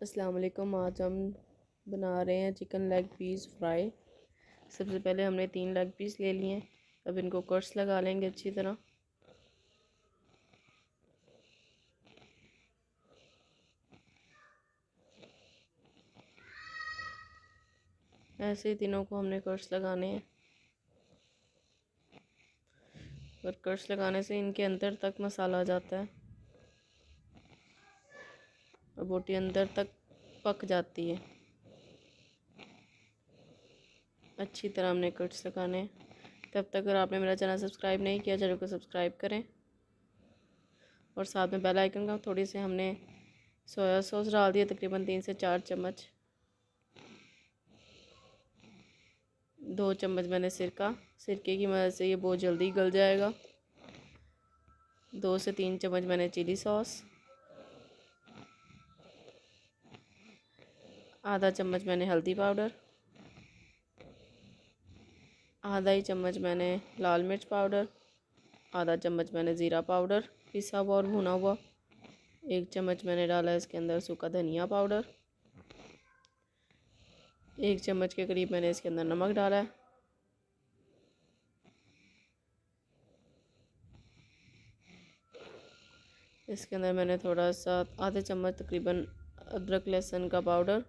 अस्सलाम वालेकुम। आज हम बना रहे हैं चिकन लेग पीस फ्राई। सबसे पहले हमने 3 लेग पीस ले लिए हैं। अब इनको कट्स लगा लेंगे अच्छी तरह। ऐसे ही तीनों को हमने कट्स लगाने हैं और कट्स लगाने से इनके अंदर तक मसाला जाता है और बोटी अंदर तक पक जाती है। अच्छी तरह हमने कट्स लगाने हैं। तब तक अगर आपने मेरा चैनल सब्सक्राइब नहीं किया, चैनल को सब्सक्राइब करें और साथ में बेल आइकन का थोड़ी सी हमने सोया सॉस डाल दिया, तकरीबन 3 से 4 चम्मच। 2 चम्मच मैंने सिरके की मदद से ये बहुत जल्दी गल जाएगा। 2 से 3 चम्मच मैंने चिली सॉस, आधा चम्मच मैंने हल्दी पाउडर, आधा ही चम्मच मैंने लाल मिर्च पाउडर, आधा चम्मच मैंने ज़ीरा पाउडर पिसा हुआ और भुना हुआ, 1 चम्मच मैंने डाला इसके अंदर सूखा धनिया पाउडर, 1 चम्मच के करीब मैंने इसके अंदर नमक डाला है। इसके अंदर मैंने थोड़ा सा आधे चम्मच तकरीबन अदरक लहसुन का पाउडर,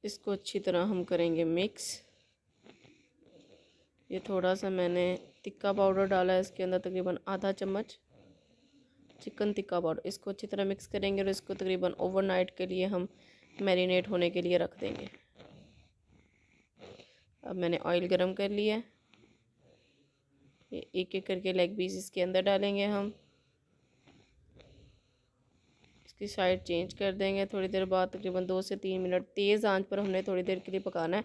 इसको अच्छी तरह हम करेंगे मिक्स। ये थोड़ा सा मैंने टिक्का पाउडर डाला है इसके अंदर, तकरीबन आधा चम्मच चिकन टिक्का पाउडर। इसको अच्छी तरह मिक्स करेंगे और इसको तकरीबन ओवरनाइट के लिए हम मैरिनेट होने के लिए रख देंगे। अब मैंने ऑयल गरम कर लिया है। एक एक करके लेग पीस इसके अंदर डालेंगे हम। इसकी साइड चेंज कर देंगे थोड़ी देर बाद, तकरीबन 2 से 3 मिनट तेज़ आंच पर हमने थोड़ी देर के लिए पकाना है।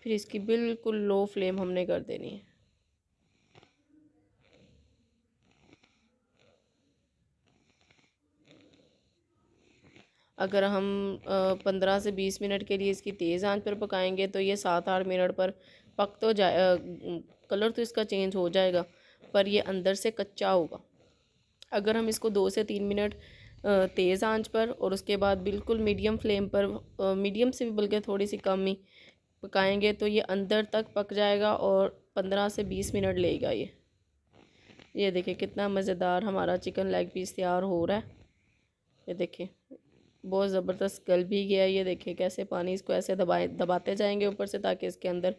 फिर इसकी बिल्कुल लो फ्लेम हमने कर देनी है। अगर हम 15 से 20 मिनट के लिए इसकी तेज़ आंच पर पकाएंगे तो ये 7-8 मिनट पर पक तो जाए, कलर तो इसका चेंज हो जाएगा, पर ये अंदर से कच्चा होगा। अगर हम इसको 2 से 3 मिनट तेज़ आंच पर और उसके बाद बिल्कुल मीडियम फ्लेम पर, मीडियम से भी बल्कि थोड़ी सी कम ही पकाएंगे तो ये अंदर तक पक जाएगा और 15 से 20 मिनट लेगा। ये देखिए कितना मज़ेदार हमारा चिकन लेग पीस तैयार हो रहा है। ये देखिए बहुत ज़बरदस्त गल भी गया। ये देखिए कैसे पानी इसको ऐसे दबाते जाएंगे ऊपर से, ताकि इसके अंदर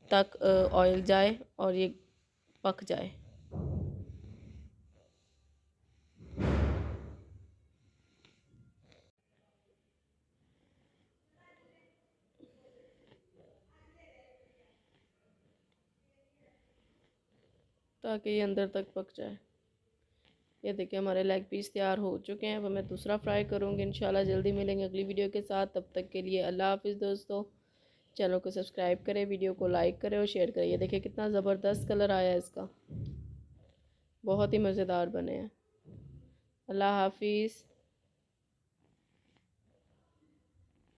तक ऑयल जाए और ये पक जाए। ताकि ये अंदर तक पक जाए। ये देखिए हमारे लेग पीस तैयार हो चुके हैं। अब मैं दूसरा फ्राई करूँगी इंशाल्लाह। जल्दी मिलेंगे अगली वीडियो के साथ। तब तक के लिए अल्लाह हाफिज़ दोस्तों। चैनल को सब्सक्राइब करें, वीडियो को लाइक करें और शेयर करें। ये देखिए कितना ज़बरदस्त कलर आया है इसका, बहुत ही मज़ेदार बने हैं। अल्लाह हाफिज़।